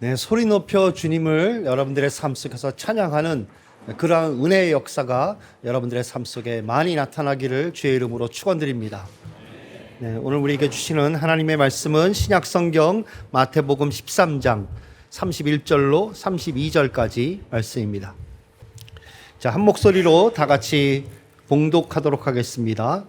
네, 소리 높여 주님을 여러분들의 삶 속에서 찬양하는 그러한 은혜의 역사가 여러분들의 삶 속에 많이 나타나기를 주의 이름으로 축원드립니다. 네, 오늘 우리에게 주시는 하나님의 말씀은 신약 성경 마태복음 13장 31절로 32절까지 말씀입니다. 자, 한 목소리로 다 같이 봉독하도록 하겠습니다.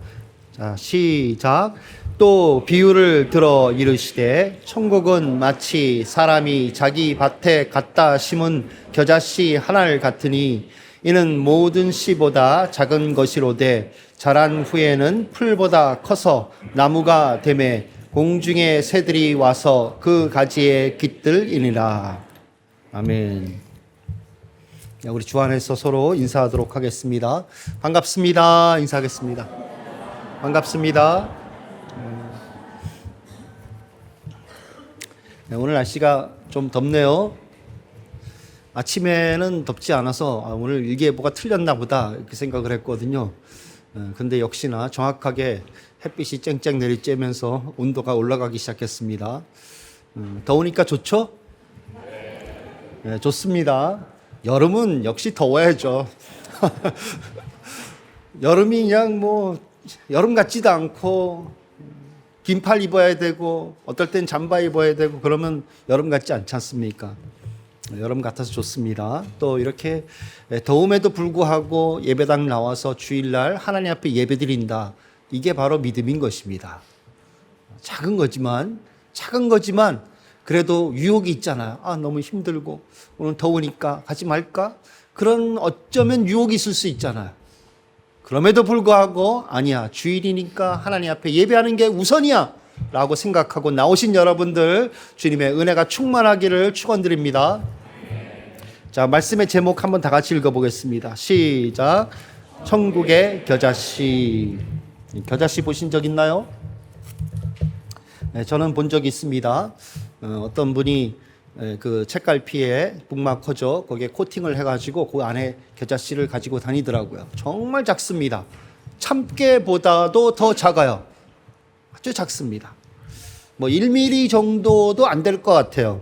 자, 시작. 또 비유를 들어 이르시되 천국은 마치 사람이 자기 밭에 갖다 심은 겨자씨 하나를 같으니 이는 모든 씨보다 작은 것이로되 자란 후에는 풀보다 커서 나무가 되매 공중의 새들이 와서 그 가지에 깃들이니라. 아멘. 우리 주 안에서 서로 인사하도록 하겠습니다. 반갑습니다. 인사하겠습니다. 반갑습니다. 오늘 날씨가 좀 덥네요. 아침에는 덥지 않아서 오늘 일기예보가 틀렸나 보다 이렇게 생각을 했거든요. 근데 역시나 정확하게 햇빛이 쨍쨍 내리쬐면서 온도가 올라가기 시작했습니다. 더우니까 좋죠? 네, 좋습니다. 여름은 역시 더워야죠. 여름이 그냥 뭐 여름 같지도 않고 긴팔 입어야 되고 어떨 땐 잠바 입어야 되고 그러면 여름 같지 않지 않습니까? 여름 같아서 좋습니다. 또 이렇게 더움에도 불구하고 예배당 나와서 주일날 하나님 앞에 예배드린다. 이게 바로 믿음인 것입니다. 작은 거지만 그래도 유혹이 있잖아요. 너무 힘들고 오늘 더우니까 가지 말까? 그런 어쩌면 유혹이 있을 수 있잖아요. 그럼에도 불구하고 아니야, 주일이니까 하나님 앞에 예배하는 게 우선이야 라고 생각하고 나오신 여러분들 주님의 은혜가 충만하기를 축원드립니다. 자, 말씀의 제목 한번 다 같이 읽어보겠습니다. 시작. 천국의 겨자씨. 겨자씨 보신 적 있나요? 네, 저는 본 적이 있습니다. 어떤 분이 그 책갈피에 북마커죠. 거기에 코팅을 해가지고 그 안에 겨자씨를 가지고 다니더라고요. 정말 작습니다. 참깨보다도 더 작아요. 아주 작습니다. 뭐 1mm 정도도 안 될 것 같아요.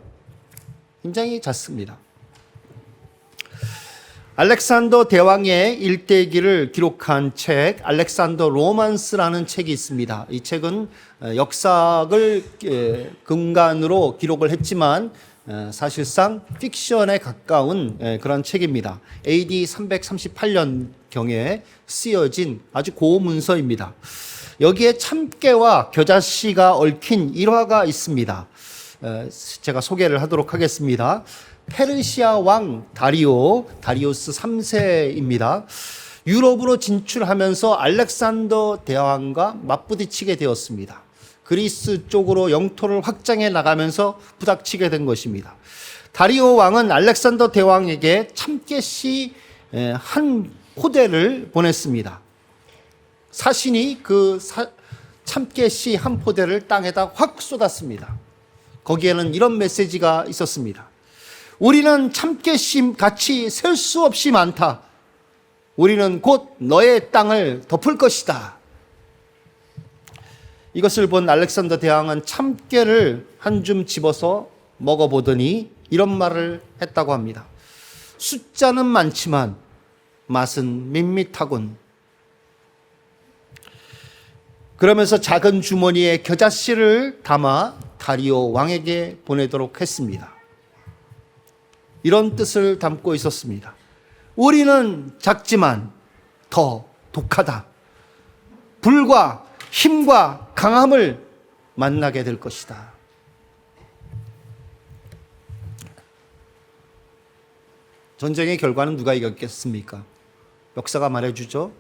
굉장히 작습니다. 알렉산더 대왕의 일대기를 기록한 책 알렉산더 로만스라는 책이 있습니다. 이 책은 역사를 근간으로 기록을 했지만 사실상 픽션에 가까운 그런 책입니다. AD 338년경에 쓰여진 아주 고문서입니다. 여기에 참깨와 겨자씨가 얽힌 일화가 있습니다. 제가 소개를 하도록 하겠습니다. 페르시아 왕 다리우스 3세입니다. 유럽으로 진출하면서 알렉산더 대왕과 맞부딪히게 되었습니다. 그리스 쪽으로 영토를 확장해 나가면서 부닥치게 된 것입니다. 다리오 왕은 알렉산더 대왕에게 참깨씨 한 포대를 보냈습니다. 사신이 그 참깨씨 한 포대를 땅에다 확 쏟았습니다. 거기에는 이런 메시지가 있었습니다. 우리는 참깨씨 같이 셀 수 없이 많다. 우리는 곧 너의 땅을 덮을 것이다. 이것을 본 알렉산더 대왕은 참깨를 한 줌 집어서 먹어보더니 이런 말을 했다고 합니다. 숫자는 많지만 맛은 밋밋하군. 그러면서 작은 주머니에 겨자씨를 담아 다리오 왕에게 보내도록 했습니다. 이런 뜻을 담고 있었습니다. 우리는 작지만 더 독하다. 불과 힘과 강함을 만나게 될 것이다. 전쟁의 결과는 누가 이겼겠습니까? 역사가 말해주죠.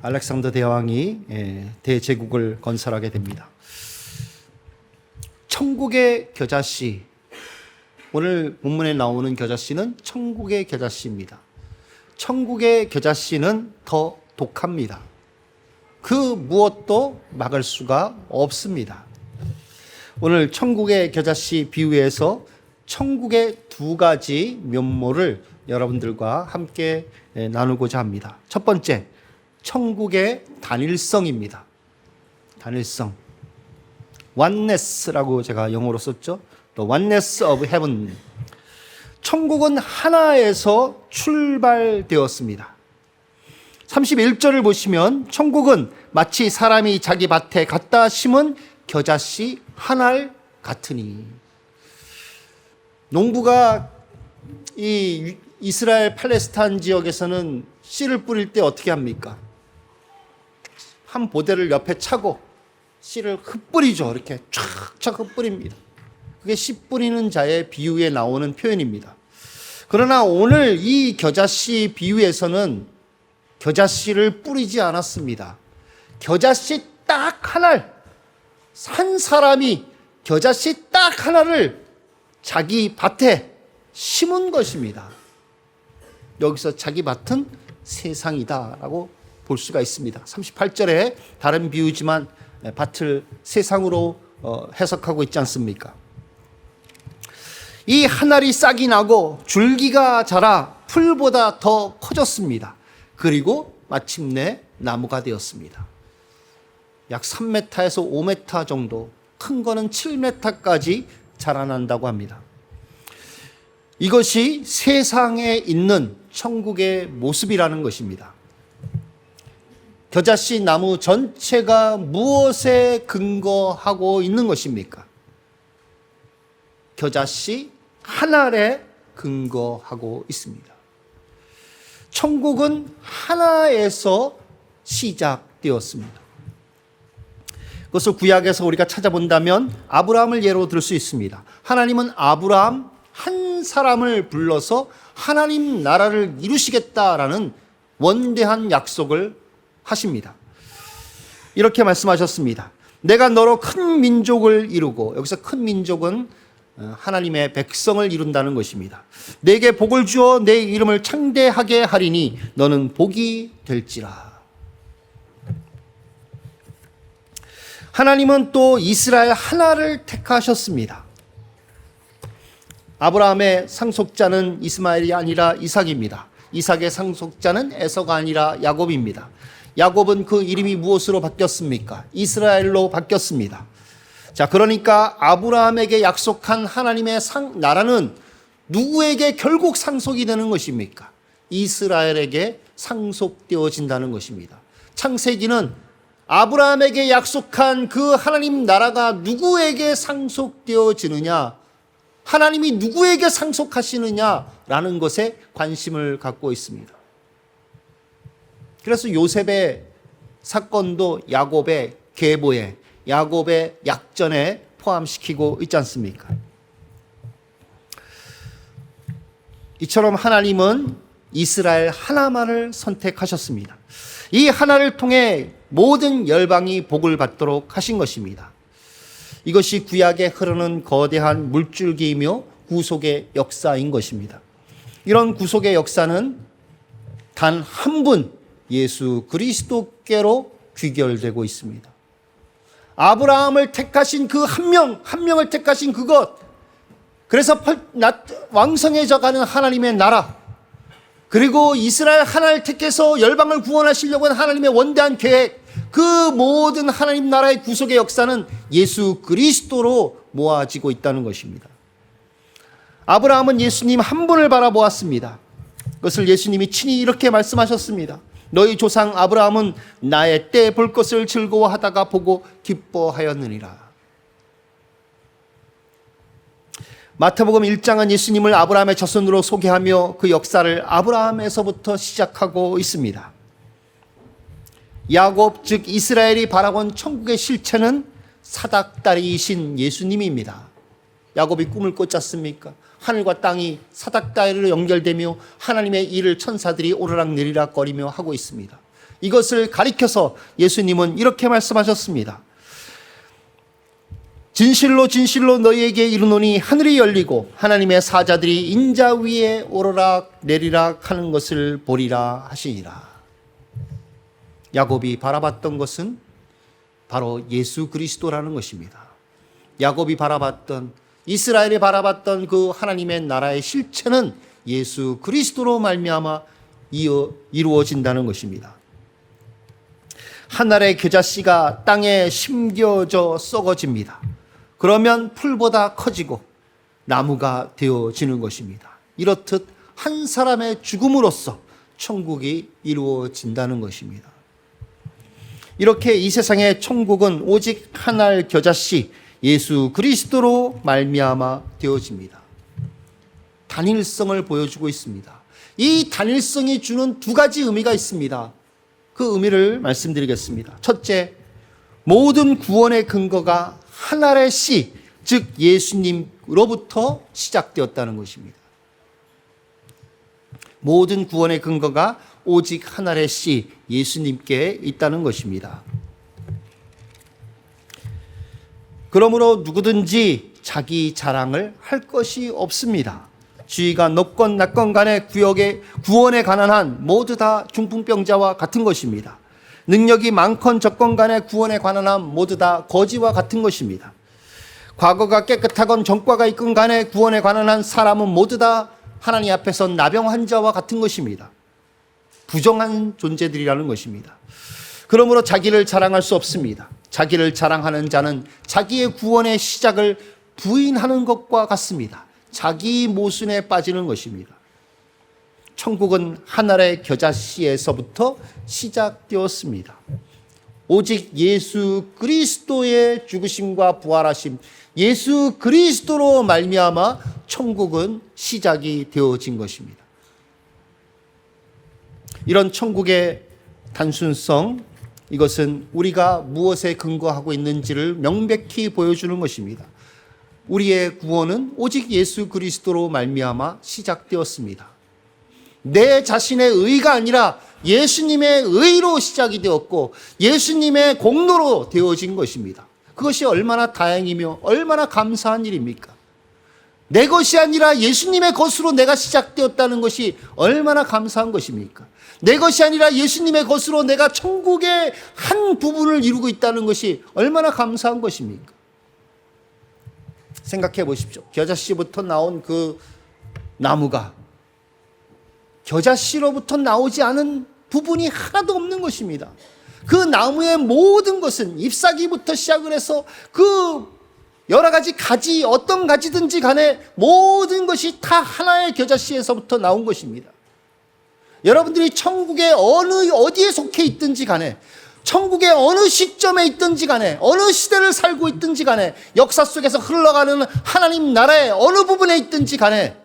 알렉산더 대왕이 대제국을 건설하게 됩니다. 천국의 겨자씨. 오늘 본문에 나오는 겨자씨는 천국의 겨자씨입니다. 천국의 겨자씨는 더 독합니다. 그 무엇도 막을 수가 없습니다. 오늘 천국의 겨자씨 비유에서 천국의 두 가지 면모를 여러분들과 함께 나누고자 합니다. 첫 번째, 천국의 단일성입니다. 단일성. oneness라고 제가 영어로 썼죠. The oneness of heaven. 천국은 하나에서 출발되었습니다. 31절을 보시면 천국은 마치 사람이 자기 밭에 갖다 심은 겨자씨 한 알 같으니. 농부가 이 이스라엘 팔레스타인 지역에서는 씨를 뿌릴 때 어떻게 합니까? 한 보대를 옆에 차고 씨를 흩뿌리죠. 이렇게 촥촥 흩뿌립니다. 그게 씨 뿌리는 자의 비유에 나오는 표현입니다. 그러나 오늘 이 겨자씨 비유에서는 겨자씨를 뿌리지 않았습니다. 겨자씨 딱 하나를, 한 사람이 겨자씨 딱 하나를 자기 밭에 심은 것입니다. 여기서 자기 밭은 세상이다라고 볼 수가 있습니다. 38절에 다른 비유지만 밭을 세상으로 해석하고 있지 않습니까? 이 한 알이 싹이 나고 줄기가 자라 풀보다 더 커졌습니다. 그리고 마침내 나무가 되었습니다. 약 3m에서 5m 정도, 큰 거는 7m까지 자라난다고 합니다. 이것이 세상에 있는 천국의 모습이라는 것입니다. 겨자씨 나무 전체가 무엇에 근거하고 있는 것입니까? 겨자씨 한 알에 근거하고 있습니다. 천국은 하나에서 시작되었습니다. 그것을 구약에서 우리가 찾아본다면 아브라함을 예로 들 수 있습니다. 하나님은 아브라함 한 사람을 불러서 하나님 나라를 이루시겠다라는 원대한 약속을 하십니다. 이렇게 말씀하셨습니다. 내가 너로 큰 민족을 이루고, 여기서 큰 민족은 하나님의 백성을 이룬다는 것입니다. 내게 복을 주어 내 이름을 창대하게 하리니 너는 복이 될지라. 하나님은 또 이스라엘 하나를 택하셨습니다. 아브라함의 상속자는 이스마엘이 아니라 이삭입니다. 이삭의 상속자는 에서가 아니라 야곱입니다. 야곱은 그 이름이 무엇으로 바뀌었습니까? 이스라엘로 바뀌었습니다. 자, 그러니까 아브라함에게 약속한 하나님의 나라는 누구에게 결국 상속이 되는 것입니까? 이스라엘에게 상속되어진다는 것입니다. 창세기는 아브라함에게 약속한 그 하나님 나라가 누구에게 상속되어지느냐, 하나님이 누구에게 상속하시느냐라는 것에 관심을 갖고 있습니다. 그래서 요셉의 사건도 야곱의 계보에, 야곱의 약전에 포함시키고 있지 않습니까? 이처럼 하나님은 이스라엘 하나만을 선택하셨습니다. 이 하나를 통해 모든 열방이 복을 받도록 하신 것입니다. 이것이 구약에 흐르는 거대한 물줄기이며 구속의 역사인 것입니다. 이런 구속의 역사는 단 한 분, 예수 그리스도께로 귀결되고 있습니다. 아브라함을 택하신 그 한 명을 택하신 그것, 그래서 왕성해져 가는 하나님의 나라, 그리고 이스라엘 하나를 택해서 열방을 구원하시려고 하는 하나님의 원대한 계획, 그 모든 하나님 나라의 구속의 역사는 예수 그리스도로 모아지고 있다는 것입니다. 아브라함은 예수님 한 분을 바라보았습니다. 그것을 예수님이 친히 이렇게 말씀하셨습니다. 너희 조상 아브라함은 나의 때 볼 것을 즐거워하다가 보고 기뻐하였느니라. 마태복음 1장은 예수님을 아브라함의 자손으로 소개하며 그 역사를 아브라함에서부터 시작하고 있습니다. 야곱, 즉 이스라엘이 바라본 천국의 실체는 사닥다리이신 예수님입니다. 야곱이 꿈을 꿨지 하늘과 땅이 사닥다리로 연결되며 하나님의 일을 천사들이 오르락내리락 거리며 하고 있습니다. 이것을 가리켜서 예수님은 이렇게 말씀하셨습니다. 진실로 진실로 너희에게 이르노니 하늘이 열리고 하나님의 사자들이 인자 위에 오르락 내리락 하는 것을 보리라 하시니라. 야곱이 바라봤던 것은 바로 예수 그리스도라는 것입니다. 야곱이 바라봤던, 이스라엘이 바라봤던 그 하나님의 나라의 실체는 예수 그리스도로 말미암아 이루어진다는 것입니다. 한 알의 겨자씨가 땅에 심겨져 썩어집니다. 그러면 풀보다 커지고 나무가 되어지는 것입니다. 이렇듯 한 사람의 죽음으로써 천국이 이루어진다는 것입니다. 이렇게 이 세상의 천국은 오직 한 알 겨자씨 예수 그리스도로 말미암아 되어집니다. 단일성을 보여주고 있습니다. 이 단일성이 주는 두 가지 의미가 있습니다. 그 의미를 말씀드리겠습니다. 첫째, 모든 구원의 근거가 한 알의 씨, 즉 예수님으로부터 시작되었다는 것입니다. 모든 구원의 근거가 오직 한 알의 씨, 예수님께 있다는 것입니다. 그러므로 누구든지 자기 자랑을 할 것이 없습니다. 지위가 높건 낮건 간에 구원에 관한 한 모두 다 중풍병자와 같은 것입니다. 능력이 많건 적건 간에 구원에 관한 한 모두 다 거지와 같은 것입니다. 과거가 깨끗하건 전과가 있건 간에 구원에 관한 한 사람은 모두 다 하나님 앞에서 나병 환자와 같은 것입니다. 부정한 존재들이라는 것입니다. 그러므로 자기를 자랑할 수 없습니다. 자기를 자랑하는 자는 자기의 구원의 시작을 부인하는 것과 같습니다. 자기 모순에 빠지는 것입니다. 천국은 한 알의 겨자씨에서부터 시작되었습니다. 오직 예수 그리스도의 죽으심과 부활하심, 예수 그리스도로 말미암아 천국은 시작이 되어진 것입니다. 이런 천국의 단순성, 이것은 우리가 무엇에 근거하고 있는지를 명백히 보여주는 것입니다. 우리의 구원은 오직 예수 그리스도로 말미암아 시작되었습니다. 내 자신의 의가 아니라 예수님의 의로 시작이 되었고 예수님의 공로로 되어진 것입니다. 그것이 얼마나 다행이며 얼마나 감사한 일입니까? 내 것이 아니라 예수님의 것으로 내가 시작되었다는 것이 얼마나 감사한 것입니까? 내 것이 아니라 예수님의 것으로 내가 천국의 한 부분을 이루고 있다는 것이 얼마나 감사한 것입니까? 생각해 보십시오. 겨자씨부터 나온 그 나무가 겨자씨로부터 나오지 않은 부분이 하나도 없는 것입니다. 그 나무의 모든 것은 잎사귀부터 시작을 해서 그 여러 가지 가지, 어떤 가지든지 간에 모든 것이 다 하나의 겨자씨에서부터 나온 것입니다. 여러분들이 천국의 어디에 속해 있든지 간에, 천국의 어느 시점에 있든지 간에, 어느 시대를 살고 있든지 간에, 역사 속에서 흘러가는 하나님 나라의 어느 부분에 있든지 간에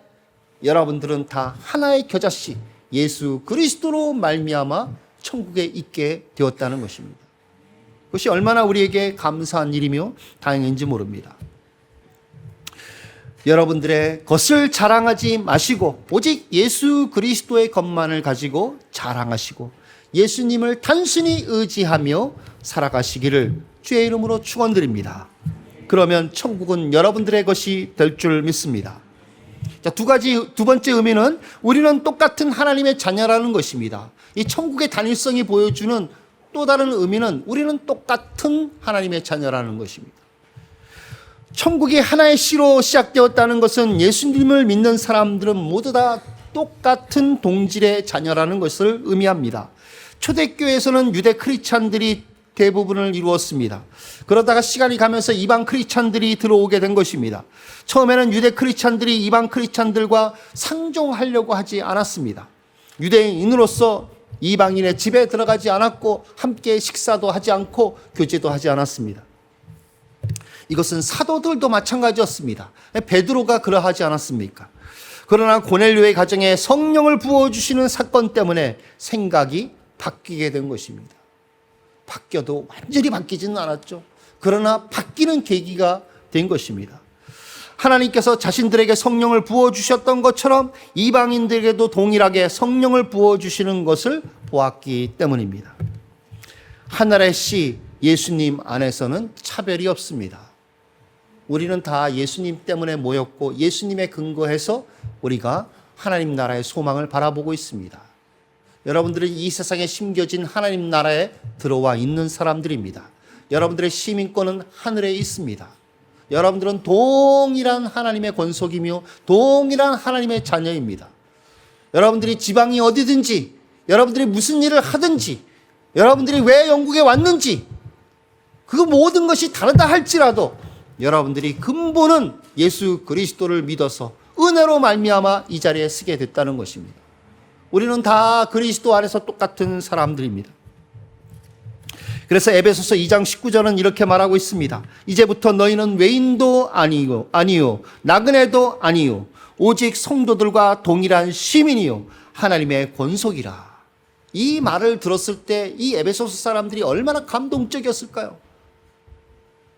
여러분들은 다 하나의 겨자씨 예수 그리스도로 말미암아 천국에 있게 되었다는 것입니다. 그것이 얼마나 우리에게 감사한 일이며 다행인지 모릅니다. 여러분들의 것을 자랑하지 마시고 오직 예수 그리스도의 것만을 가지고 자랑하시고 예수님을 단순히 의지하며 살아가시기를 주의 이름으로 축원드립니다. 그러면 천국은 여러분들의 것이 될 줄 믿습니다. 자, 두 번째 의미는 우리는 똑같은 하나님의 자녀라는 것입니다. 이 천국의 단일성이 보여주는 또 다른 의미는 우리는 똑같은 하나님의 자녀라는 것입니다. 천국이 하나의 씨로 시작되었다는 것은 예수님을 믿는 사람들은 모두 다 똑같은 동질의 자녀라는 것을 의미합니다. 초대교회에서는 유대 크리스찬들이 대부분을 이루었습니다. 그러다가 시간이 가면서 이방 크리스찬들이 들어오게 된 것입니다. 처음에는 유대 크리스찬들이 이방 크리스찬들과 상종하려고 하지 않았습니다. 유대인으로서 이방인의 집에 들어가지 않았고 함께 식사도 하지 않고 교제도 하지 않았습니다. 이것은 사도들도 마찬가지였습니다. 베드로가 그러하지 않았습니까? 그러나 고넬료의 가정에 성령을 부어주시는 사건 때문에 생각이 바뀌게 된 것입니다. 바뀌어도 완전히 바뀌지는 않았죠. 그러나 바뀌는 계기가 된 것입니다. 하나님께서 자신들에게 성령을 부어주셨던 것처럼 이방인들에게도 동일하게 성령을 부어주시는 것을 보았기 때문입니다. 하늘의 씨 예수님 안에서는 차별이 없습니다. 우리는 다 예수님 때문에 모였고 예수님에 근거해서 우리가 하나님 나라의 소망을 바라보고 있습니다. 여러분들은 이 세상에 심겨진 하나님 나라에 들어와 있는 사람들입니다. 여러분들의 시민권은 하늘에 있습니다. 여러분들은 동일한 하나님의 권속이며 동일한 하나님의 자녀입니다. 여러분들이 지방이 어디든지 여러분들이 무슨 일을 하든지 여러분들이 왜 영국에 왔는지, 그 모든 것이 다르다 할지라도 여러분들이 근본은 예수 그리스도를 믿어서 은혜로 말미암아 이 자리에 서게 됐다는 것입니다. 우리는 다 그리스도 안에서 똑같은 사람들입니다. 그래서 에베소서 2장 19절은 이렇게 말하고 있습니다. 이제부터 너희는 외인도 아니요 나그네도 아니요 오직 성도들과 동일한 시민이요 하나님의 권속이라. 이 말을 들었을 때 이 에베소서 사람들이 얼마나 감동적이었을까요?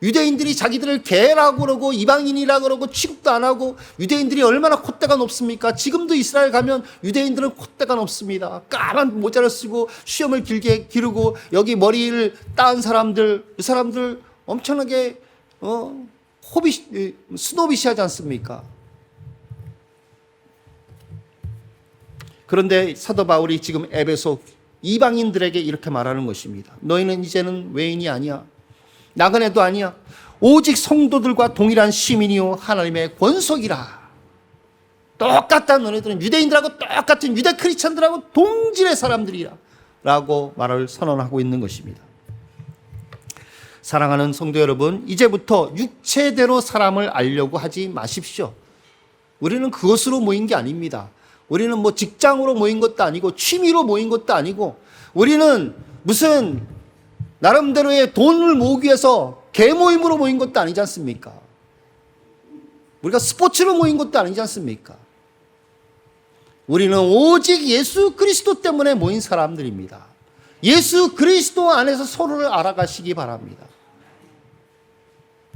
유대인들이 자기들을 개라고 그러고 이방인이라고 그러고 취급도 안 하고, 유대인들이 얼마나 콧대가 높습니까? 지금도 이스라엘 가면 유대인들은 콧대가 높습니다. 까만 모자를 쓰고 수염을 길게 기르고 여기 머리를 따은 사람들, 이 사람들 엄청나게 스노비시하지 않습니까? 그런데 사도 바울이 지금 에베소 이방인들에게 이렇게 말하는 것입니다. 너희는 이제는 외인이 아니야, 나그네도 아니야, 오직 성도들과 동일한 시민이요 하나님의 권속이라. 똑같다. 너희들은 유대인들하고 똑같은 유대 크리스천들하고 동질의 사람들이라 라고 말을 선언하고 있는 것입니다. 사랑하는 성도 여러분, 이제부터 육체대로 사람을 알려고 하지 마십시오. 우리는 그것으로 모인 게 아닙니다. 우리는 뭐 직장으로 모인 것도 아니고 취미로 모인 것도 아니고, 우리는 무슨 나름대로의 돈을 모으기 위해서 개모임으로 모인 것도 아니지 않습니까? 우리가 스포츠로 모인 것도 아니지 않습니까? 우리는 오직 예수 그리스도 때문에 모인 사람들입니다. 예수 그리스도 안에서 서로를 알아가시기 바랍니다.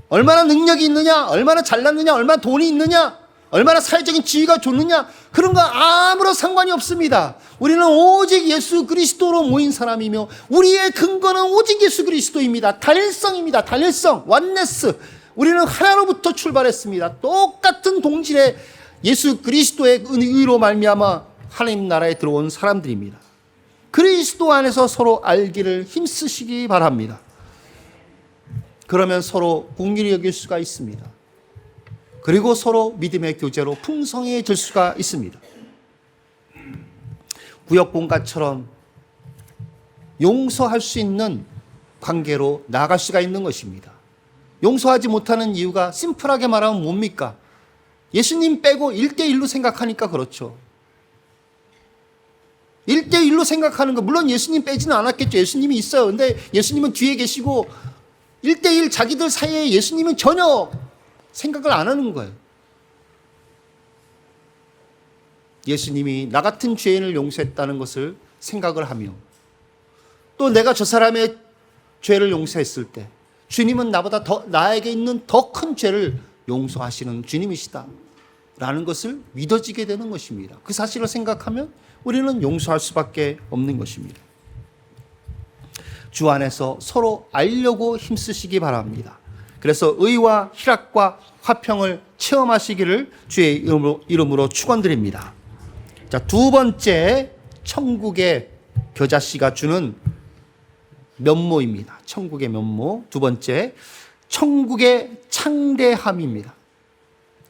얼마나 능력이 있느냐, 얼마나 잘났느냐, 얼마나 돈이 있느냐, 얼마나 사회적인 지위가 좋느냐, 그런 거 아무런 상관이 없습니다. 우리는 오직 예수 그리스도로 모인 사람이며 우리의 근거는 오직 예수 그리스도입니다. 단일성입니다. 단일성, 원네스. 우리는 하나로부터 출발했습니다. 똑같은 동질의 예수 그리스도의 의로 말미암아 하나님 나라에 들어온 사람들입니다. 그리스도 안에서 서로 알기를 힘쓰시기 바랍니다. 그러면 서로 긍휼히 여길 수가 있습니다. 그리고 서로 믿음의 교제로 풍성해질 수가 있습니다. 구역본가처럼 용서할 수 있는 관계로 나아갈 수가 있는 것입니다. 용서하지 못하는 이유가 심플하게 말하면 뭡니까? 예수님 빼고 1대1로 생각하니까 그렇죠. 1대1로 생각하는 거, 물론 예수님 빼지는 않았겠죠. 예수님이 있어요. 근데 예수님은 뒤에 계시고 1대1 자기들 사이에 예수님은 전혀 생각을 안 하는 거예요. 예수님이 나 같은 죄인을 용서했다는 것을 생각을 하며, 또 내가 저 사람의 죄를 용서했을 때 주님은 나보다 나에게 있는 더 큰 죄를 용서하시는 주님이시다 라는 것을 믿어지게 되는 것입니다. 그 사실을 생각하면 우리는 용서할 수밖에 없는 것입니다. 주 안에서 서로 알려고 힘쓰시기 바랍니다. 그래서 의와 희락과 화평을 체험하시기를 주의 이름으로 축원드립니다. 자, 두 번째, 천국의 겨자씨가 주는 면모입니다. 천국의 면모. 두 번째, 천국의 창대함입니다.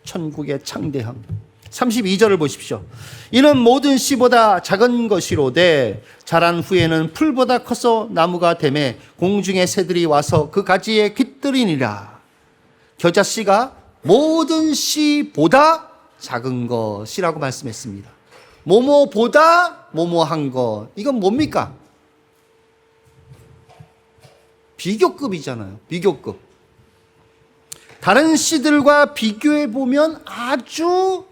천국의 창대함. 32절을 보십시오. 이는 모든 씨보다 작은 것이로되 자란 후에는 풀보다 커서 나무가 되매 공중의 새들이 와서 그 가지에 깃들이니라. 겨자씨가 모든 씨보다 작은 것이라고 말씀했습니다. 뭐뭐보다 뭐뭐한 것. 이건 뭡니까? 비교급이잖아요. 비교급. 다른 씨들과 비교해 보면 아주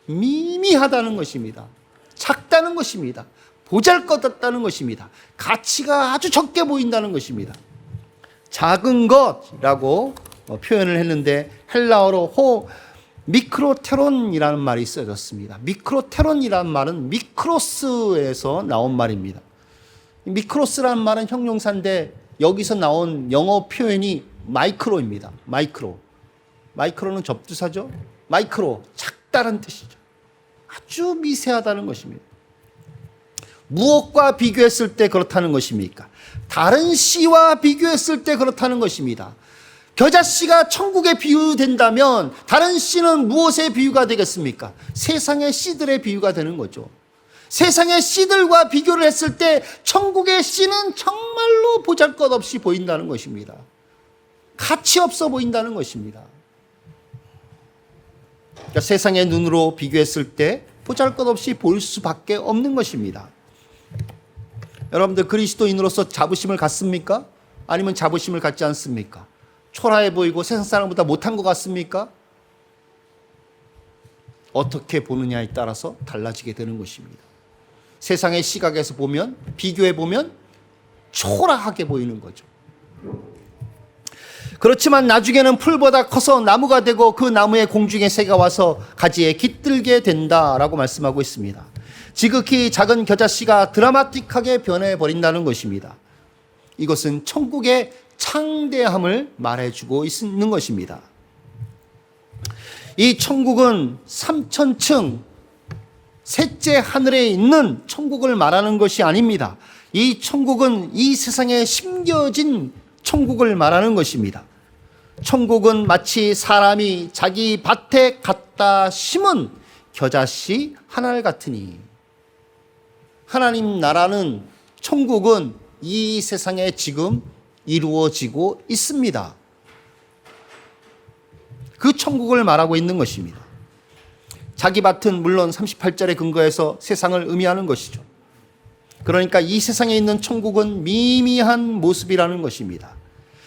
미미하다는 것입니다. 작다는 것입니다. 보잘것없다는 것입니다. 가치가 아주 적게 보인다는 것입니다. 작은 것이라고 표현을 했는데 헬라어로 미크로테론이라는 말이 써졌습니다. 미크로테론이라는 말은 미크로스에서 나온 말입니다. 미크로스라는 말은 형용사인데 여기서 나온 영어 표현이 마이크로입니다. 마이크로는 접두사죠. 마이크로, 작다는 뜻이죠. 아주 미세하다는 것입니다. 무엇과 비교했을 때 그렇다는 것입니까? 다른 씨와 비교했을 때 그렇다는 것입니다. 겨자씨가 천국에 비유된다면 다른 씨는 무엇의 비유가 되겠습니까? 세상의 씨들의 비유가 되는 거죠. 세상의 씨들과 비교를 했을 때 천국의 씨는 정말로 보잘것없이 보인다는 것입니다. 가치 없어 보인다는 것입니다. 그러니까 세상의 눈으로 비교했을 때 보잘것없이 보일 수밖에 없는 것입니다. 여러분들 그리스도인으로서 자부심을 갖습니까? 아니면 자부심을 갖지 않습니까? 초라해 보이고 세상 사람보다 못한 것 같습니까? 어떻게 보느냐에 따라서 달라지게 되는 것입니다. 세상의 시각에서 보면, 비교해 보면 초라하게 보이는 거죠. 그렇지만 나중에는 풀보다 커서 나무가 되고 그 나무에 공중의 새가 와서 가지에 깃들게 된다라고 말씀하고 있습니다. 지극히 작은 겨자씨가 드라마틱하게 변해버린다는 것입니다. 이것은 천국의 창대함을 말해주고 있는 것입니다. 이 천국은 3000층 셋째 하늘에 있는 천국을 말하는 것이 아닙니다. 이 천국은 이 세상에 심겨진 천국을 말하는 것입니다. 천국은 마치 사람이 자기 밭에 갖다 심은 겨자씨 한 알 같으니, 하나님 나라는, 천국은 이 세상에 지금 이루어지고 있습니다. 그 천국을 말하고 있는 것입니다. 자기 밭은 물론 38절의 근거에서 세상을 의미하는 것이죠. 그러니까 이 세상에 있는 천국은 미미한 모습이라는 것입니다.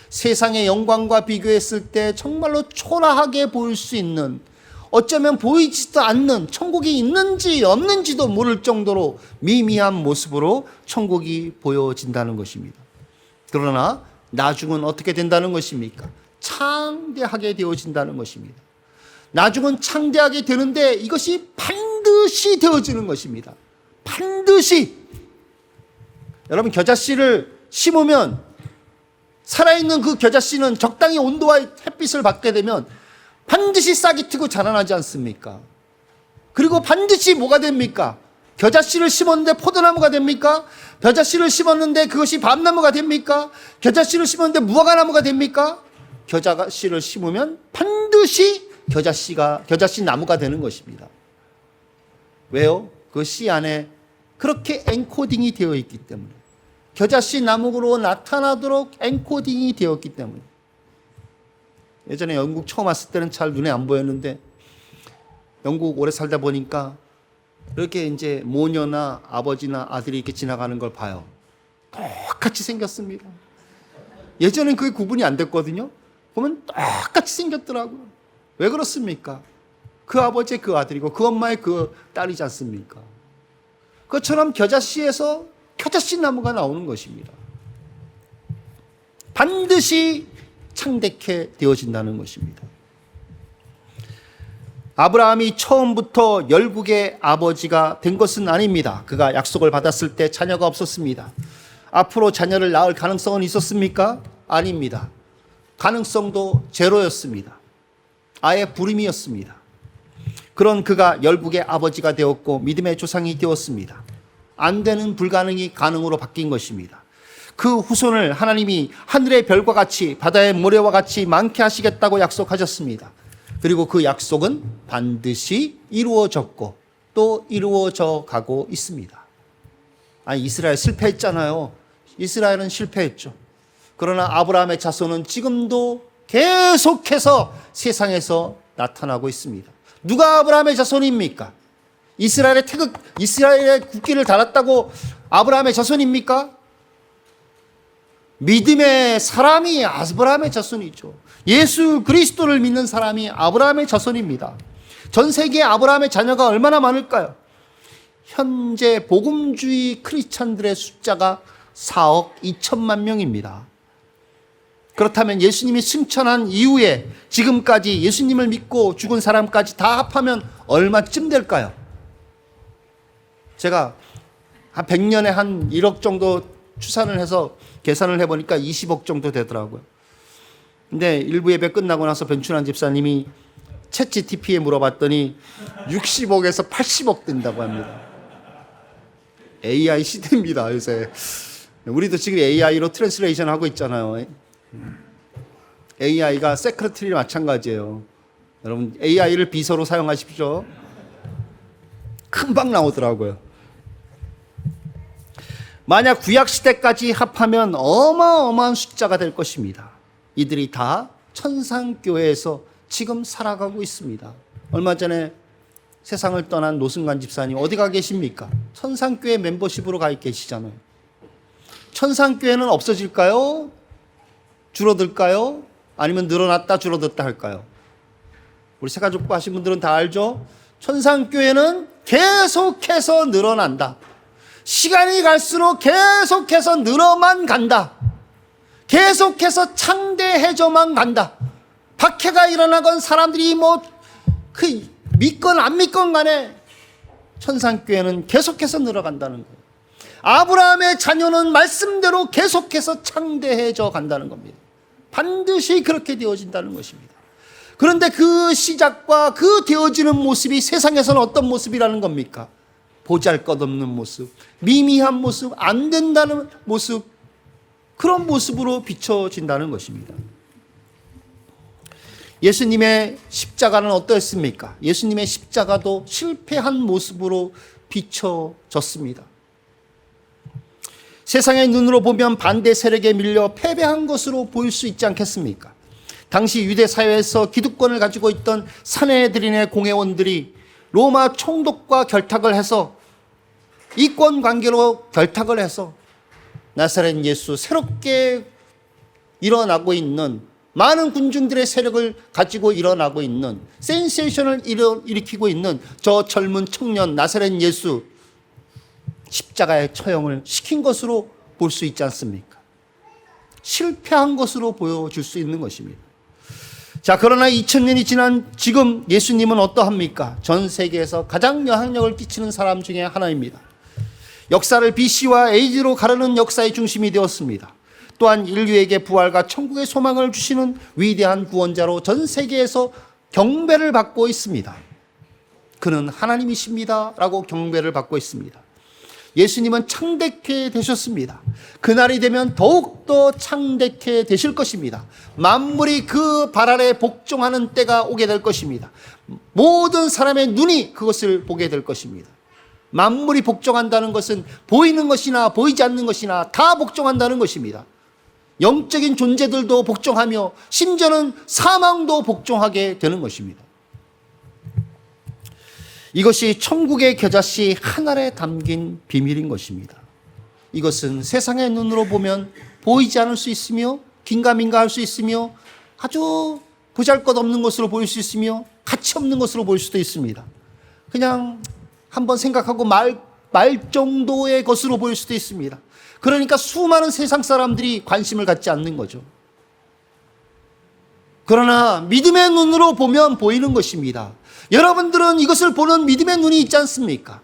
세상의 영광과 비교했을 때 정말로 초라하게 보일 수 있는, 어쩌면 보이지도 않는, 천국이 있는지 없는지도 모를 정도로 미미한 모습으로 천국이 보여진다는 것입니다. 그러나 나중은 어떻게 된다는 것입니까? 창대하게 되어진다는 것입니다. 나중은 창대하게 되는데 이것이 반드시 되어지는 것입니다. 반드시. 여러분, 겨자씨를 심으면 살아있는 그 겨자씨는 적당히 온도와 햇빛을 받게 되면 반드시 싹이 트고 자라나지 않습니까? 그리고 반드시 뭐가 됩니까? 겨자씨를 심었는데 포도나무가 됩니까? 겨자씨를 심었는데 그것이 밤나무가 됩니까? 겨자씨를 심었는데 무화과나무가 됩니까? 겨자씨를 심으면 반드시 겨자씨 나무가 되는 것입니다. 왜요? 그 씨 안에 그렇게 엔코딩이 되어 있기 때문에, 겨자씨 나무로 나타나도록 엔코딩이 되었기 때문에. 예전에 영국 처음 왔을 때는 잘 눈에 안 보였는데 영국 오래 살다 보니까 이렇게 이제 모녀나 아버지나 아들이 이렇게 지나가는 걸 봐요. 똑같이 생겼습니다. 예전엔 그게 구분이 안 됐거든요. 보면 똑같이 생겼더라고요. 왜 그렇습니까? 그 아버지의 그 아들이고 그 엄마의 그 딸이지 않습니까? 그것처럼 겨자씨에서 겨자씨 나무가 나오는 것입니다. 반드시 창대케 되어진다는 것입니다. 아브라함이 처음부터 열국의 아버지가 된 것은 아닙니다. 그가 약속을 받았을 때 자녀가 없었습니다. 앞으로 자녀를 낳을 가능성은 있었습니까? 아닙니다. 가능성도 제로였습니다. 아예 불임이었습니다. 그런 그가 열국의 아버지가 되었고 믿음의 조상이 되었습니다. 안 되는 불가능이 가능으로 바뀐 것입니다. 그 후손을 하나님이 하늘의 별과 같이 바다의 모래와 같이 많게 하시겠다고 약속하셨습니다. 그리고 그 약속은 반드시 이루어졌고 또 이루어져 가고 있습니다. 이스라엘 실패했잖아요. 이스라엘은 실패했죠. 그러나 아브라함의 자손은 지금도 계속해서 세상에서 나타나고 있습니다. 누가 아브라함의 자손입니까? 이스라엘의 국기를 달았다고 아브라함의 자손입니까? 믿음의 사람이 아브라함의 자손이죠. 예수 그리스도를 믿는 사람이 아브라함의 자손입니다. 전 세계에 아브라함의 자녀가 얼마나 많을까요? 현재 복음주의 크리스찬들의 숫자가 4억 2천만 명입니다. 그렇다면 예수님이 승천한 이후에 지금까지 예수님을 믿고 죽은 사람까지 다 합하면 얼마쯤 될까요? 제가 한 100년에 한 1억 정도 추산을 해서 계산을 해보니까 20억 정도 되더라고요. 근데 일부 예배 끝나고 나서 변춘환 집사님이 챗GPT에 물어봤더니 60억에서 80억 된다고 합니다. AI 시대입니다, 요새. 우리도 지금 AI로 트랜스레이션 하고 있잖아요. AI가 세크레터리 마찬가지예요. 여러분 AI를 비서로 사용하십시오. 금방 나오더라고요. 만약 구약시대까지 합하면 어마어마한 숫자가 될 것입니다. 이들이 다 천상교회에서 지금 살아가고 있습니다. 얼마 전에 세상을 떠난 노승관 집사님 어디 가 계십니까? 천상교회 멤버십으로 가 계시잖아요. 천상교회는 없어질까요? 줄어들까요? 아니면 늘어났다 줄어들다 할까요? 우리 새가족부 하신 분들은 다 알죠? 천상교회는 계속해서 늘어난다. 시간이 갈수록 계속해서 늘어만 간다. 계속해서 창대해져만 간다. 박해가 일어나건 사람들이 믿건 안 믿건 간에 천상교회는 계속해서 늘어간다는 거예요. 아브라함의 자녀는 말씀대로 계속해서 창대해져 간다는 겁니다. 반드시 그렇게 되어진다는 것입니다. 그런데 그 시작과 그 되어지는 모습이 세상에서는 어떤 모습이라는 겁니까? 보잘것없는 모습, 미미한 모습, 안 된다는 모습, 그런 모습으로 비춰진다는 것입니다. 예수님의 십자가는 어떠했습니까? 예수님의 십자가도 실패한 모습으로 비춰졌습니다. 세상의 눈으로 보면 반대 세력에 밀려 패배한 것으로 보일 수 있지 않겠습니까? 당시 유대 사회에서 기득권을 가지고 있던 산헤드린의 공회원들이 로마 총독과 결탁을 해서 이권 관계로 결탁을 해서 나사렛 예수, 새롭게 일어나고 있는 많은 군중들의 세력을 가지고 일어나고 있는, 센세이션을 일으키고 있는 저 젊은 청년 나사렛 예수, 십자가에 처형을 시킨 것으로 볼 수 있지 않습니까? 실패한 것으로 보여줄 수 있는 것입니다. 자, 그러나 2000년이 지난 지금 예수님은 어떠합니까? 전 세계에서 가장 영향력을 끼치는 사람 중에 하나입니다. 역사를 BC와 AD로 가르는 역사의 중심이 되었습니다. 또한 인류에게 부활과 천국의 소망을 주시는 위대한 구원자로 전 세계에서 경배를 받고 있습니다. 그는 하나님이십니다 라고 경배를 받고 있습니다. 예수님은 창대케 되셨습니다. 그날이 되면 더욱더 창대케 되실 것입니다. 만물이 그 발 아래 복종하는 때가 오게 될 것입니다. 모든 사람의 눈이 그것을 보게 될 것입니다. 만물이 복종한다는 것은 보이는 것이나 보이지 않는 것이나 다 복종한다는 것입니다. 영적인 존재들도 복종하며 심지어는 사망도 복종하게 되는 것입니다. 이것이 천국의 겨자씨 한 알에 담긴 비밀인 것입니다. 이것은 세상의 눈으로 보면 보이지 않을 수 있으며 긴가민가 할 수 있으며 아주 보잘것없는 것으로 보일 수 있으며 가치 없는 것으로 보일 수도 있습니다. 그냥 한번 생각하고 말 정도의 것으로 보일 수도 있습니다. 그러니까 수많은 세상 사람들이 관심을 갖지 않는 거죠. 그러나 믿음의 눈으로 보면 보이는 것입니다. 여러분들은 이것을 보는 믿음의 눈이 있지 않습니까?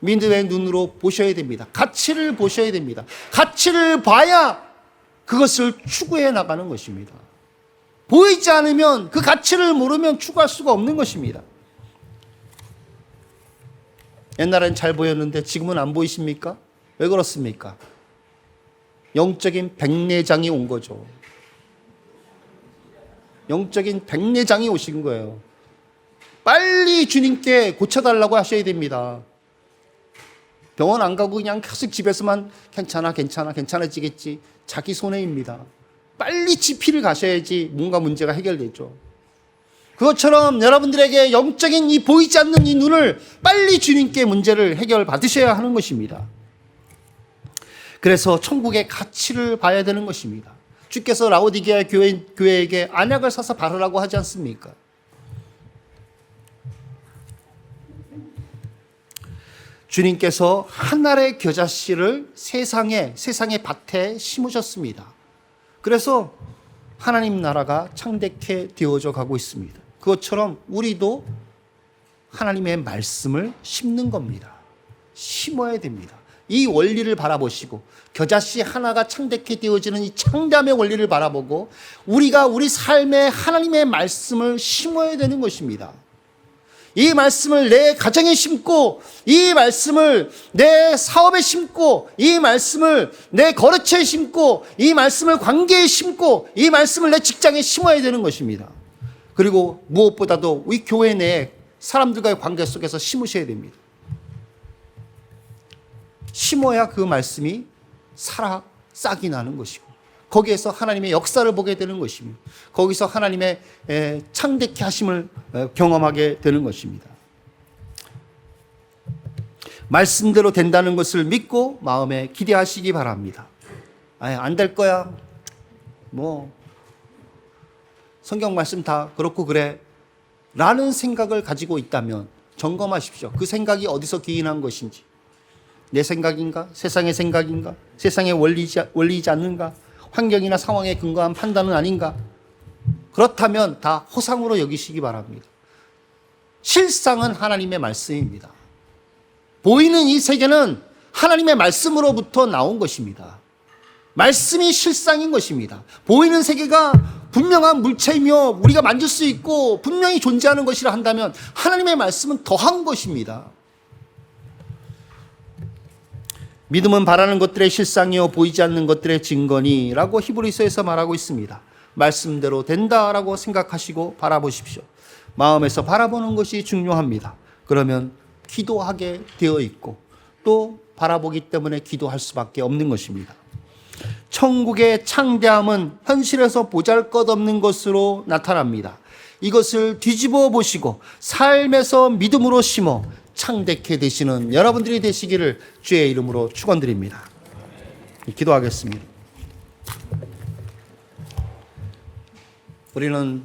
믿음의 눈으로 보셔야 됩니다. 가치를 보셔야 됩니다. 가치를 봐야 그것을 추구해 나가는 것입니다. 보이지 않으면, 그 가치를 모르면 추구할 수가 없는 것입니다. 옛날엔 잘 보였는데 지금은 안 보이십니까? 왜 그렇습니까? 영적인 백내장이 온 거죠. 영적인 백내장이 오신 거예요. 빨리 주님께 고쳐달라고 하셔야 됩니다. 병원 안 가고 그냥 계속 집에서만 괜찮아지겠지. 자기 손해입니다. 빨리 지피를 가셔야지 뭔가 문제가 해결되죠. 그것처럼 여러분들에게 영적인 이 보이지 않는 이 눈을 빨리 주님께 문제를 해결받으셔야 하는 것입니다. 그래서 천국의 가치를 봐야 되는 것입니다. 주께서 라오디게아 교회에게 안약을 사서 바르라고 하지 않습니까? 주님께서 한 알의 겨자씨를 세상의 밭에 심으셨습니다. 그래서 하나님 나라가 창대케 되어져 가고 있습니다. 그것처럼 우리도 하나님의 말씀을 심는 겁니다. 심어야 됩니다. 이 원리를 바라보시고 겨자씨 하나가 창대케 되어지는 이 창담의 원리를 바라보고 우리가 우리 삶에 하나님의 말씀을 심어야 되는 것입니다. 이 말씀을 내 가정에 심고, 이 말씀을 내 사업에 심고, 이 말씀을 내 거래처에 심고, 이 말씀을 관계에 심고, 이 말씀을 내 직장에 심어야 되는 것입니다. 그리고 무엇보다도 우리 교회 내에 사람들과의 관계 속에서 심으셔야 됩니다. 심어야 그 말씀이 살아 싹이 나는 것이고, 거기에서 하나님의 역사를 보게 되는 것이며, 거기서 하나님의 창대케 하심을 경험하게 되는 것입니다. 말씀대로 된다는 것을 믿고 마음에 기대하시기 바랍니다. 안 될 거야. 성경 말씀 다 그렇고 그래. 라는 생각을 가지고 있다면 점검하십시오. 그 생각이 어디서 기인한 것인지. 내 생각인가? 세상의 생각인가? 세상의 원리이지 않는가? 환경이나 상황에 근거한 판단은 아닌가? 그렇다면 다 허상으로 여기시기 바랍니다. 실상은 하나님의 말씀입니다. 보이는 이 세계는 하나님의 말씀으로부터 나온 것입니다. 말씀이 실상인 것입니다. 보이는 세계가 분명한 물체이며 우리가 만질 수 있고 분명히 존재하는 것이라 한다면 하나님의 말씀은 더한 것입니다. 믿음은 바라는 것들의 실상이요 보이지 않는 것들의 증거니라고 히브리서에서 말하고 있습니다. 말씀대로 된다라고 생각하시고 바라보십시오. 마음에서 바라보는 것이 중요합니다. 그러면 기도하게 되어 있고 또 바라보기 때문에 기도할 수밖에 없는 것입니다. 천국의 창대함은 현실에서 보잘것없는 것으로 나타납니다. 이것을 뒤집어 보시고 삶에서 믿음으로 심어 창대케 되시는 여러분들이 되시기를 주의 이름으로 축원드립니다. 기도하겠습니다. 우리는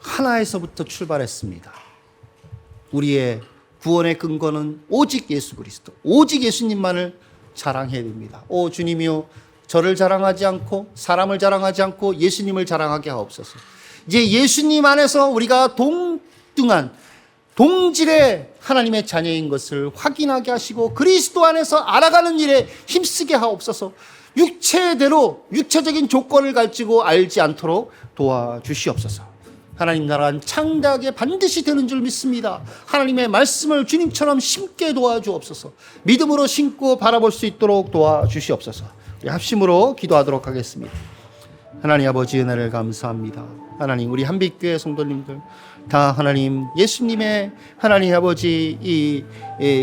하나에서부터 출발했습니다. 우리의 구원의 근거는 오직 예수 그리스도, 오직 예수님만을 자랑해야 됩니다. 오 주님이요, 저를 자랑하지 않고 사람을 자랑하지 않고 예수님을 자랑하게 하옵소서. 이제 예수님 안에서 우리가 동등한 동질의 하나님의 자녀인 것을 확인하게 하시고 그리스도 안에서 알아가는 일에 힘쓰게 하옵소서. 육체대로 육체적인 조건을 가지고 알지 않도록 도와주시옵소서. 하나님 나라는 창대하게 반드시 되는 줄 믿습니다. 하나님의 말씀을 주님처럼 심게 도와주옵소서. 믿음으로 심고 바라볼 수 있도록 도와주시옵소서. 우리 합심으로 기도하도록 하겠습니다. 하나님 아버지 은혜를 감사합니다. 하나님 우리 한빛교회 성도님들 다 하나님 예수님의 하나님 아버지 이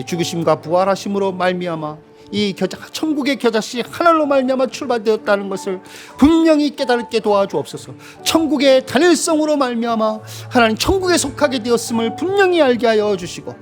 죽으심과 부활하심으로 말미암아 이 천국의 겨자씨 하늘로 말미암아 출발되었다는 것을 분명히 깨닫게 도와주옵소서. 천국의 단일성으로 말미암아 하나님 천국에 속하게 되었음을 분명히 알게 하여 주시고,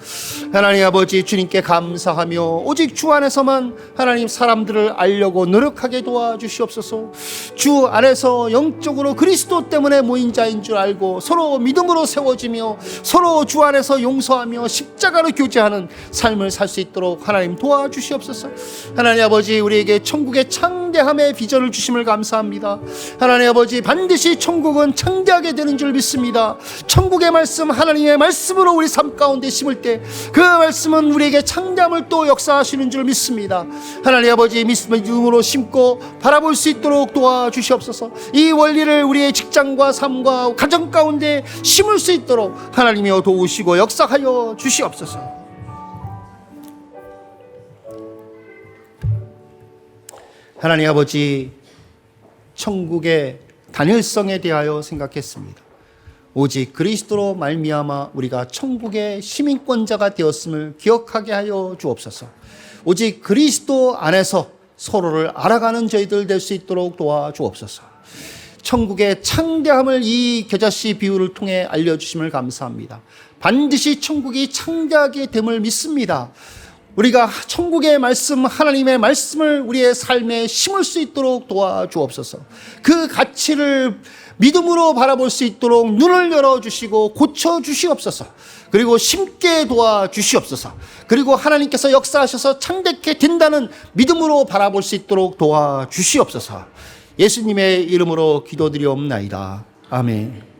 하나님 아버지 주님께 감사하며 오직 주 안에서만 하나님 사람들을 알려고 노력하게 도와주시옵소서. 주 안에서 영적으로 그리스도 때문에 모인 자인 줄 알고 서로 믿음으로 세워지며 서로 주 안에서 용서하며 십자가로 교제하는 삶을 살 수 있도록 하나님 도와주시옵소서. 하나님 아버지 우리에게 천국의 창대함의 비전을 주심을 감사합니다. 하나님 아버지 반드시 천국은 창대하게 되는 줄 믿습니다. 천국의 말씀 하나님의 말씀으로 우리 삶 가운데 심을 때 그 말씀은 우리에게 창대함을 또 역사하시는 줄 믿습니다. 하나님 아버지 믿음으로 심고 바라볼 수 있도록 도와주시옵소서. 이 원리를 우리의 직장과 삶과 가정 가운데 심을 수 있도록 하나님이여 도우시고 역사하여 주시옵소서. 하나님 아버지 천국의 단일성에 대하여 생각했습니다. 오직 그리스도로 말미암아 우리가 천국의 시민권자가 되었음을 기억하게 하여 주옵소서. 오직 그리스도 안에서 서로를 알아가는 저희들 될 수 있도록 도와주옵소서. 천국의 창대함을 이 겨자씨 비유를 통해 알려주심을 감사합니다. 반드시 천국이 창대하게 됨을 믿습니다. 우리가 천국의 말씀 하나님의 말씀을 우리의 삶에 심을 수 있도록 도와주옵소서. 그 가치를 믿음으로 바라볼 수 있도록 눈을 열어주시고 고쳐주시옵소서. 그리고 심게 도와주시옵소서. 그리고 하나님께서 역사하셔서 창대케 된다는 믿음으로 바라볼 수 있도록 도와주시옵소서. 예수님의 이름으로 기도드리옵나이다. 아멘.